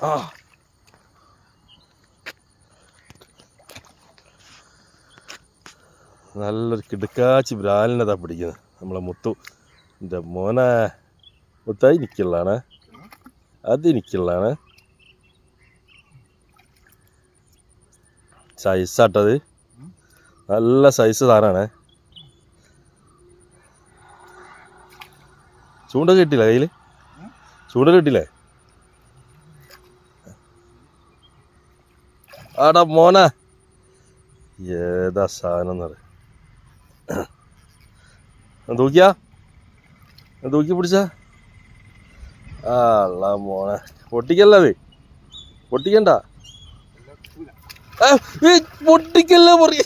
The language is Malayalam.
ആ നല്ലൊരു കിടുക്കാച്ചി ബ്രാലിനതാ പിടിക്കുന്നത് നമ്മളെ മുത്തു. എൻ്റെ മോനെ മുത്തായി നിൽക്കുള്ളതാണ്, അത് നിൽക്കുള്ളതാണ്. സൈസാട്ടത്, നല്ല സൈസ് സാധനമാണ്. ചൂണ്ട കിട്ടില്ല കയ്യിൽ, ചൂണ്ട കിട്ടില്ലേ? ആടാ മോനെ, ഏതാ സാധനം എന്ന് പറയും. തൂക്കിയാ, തൂക്കി പിടിച്ചാ. ആ മോനെ, പൊട്ടിക്കല്ലത്, പൊട്ടിക്കണ്ട, പൊട്ടിക്കല്ല പറയ.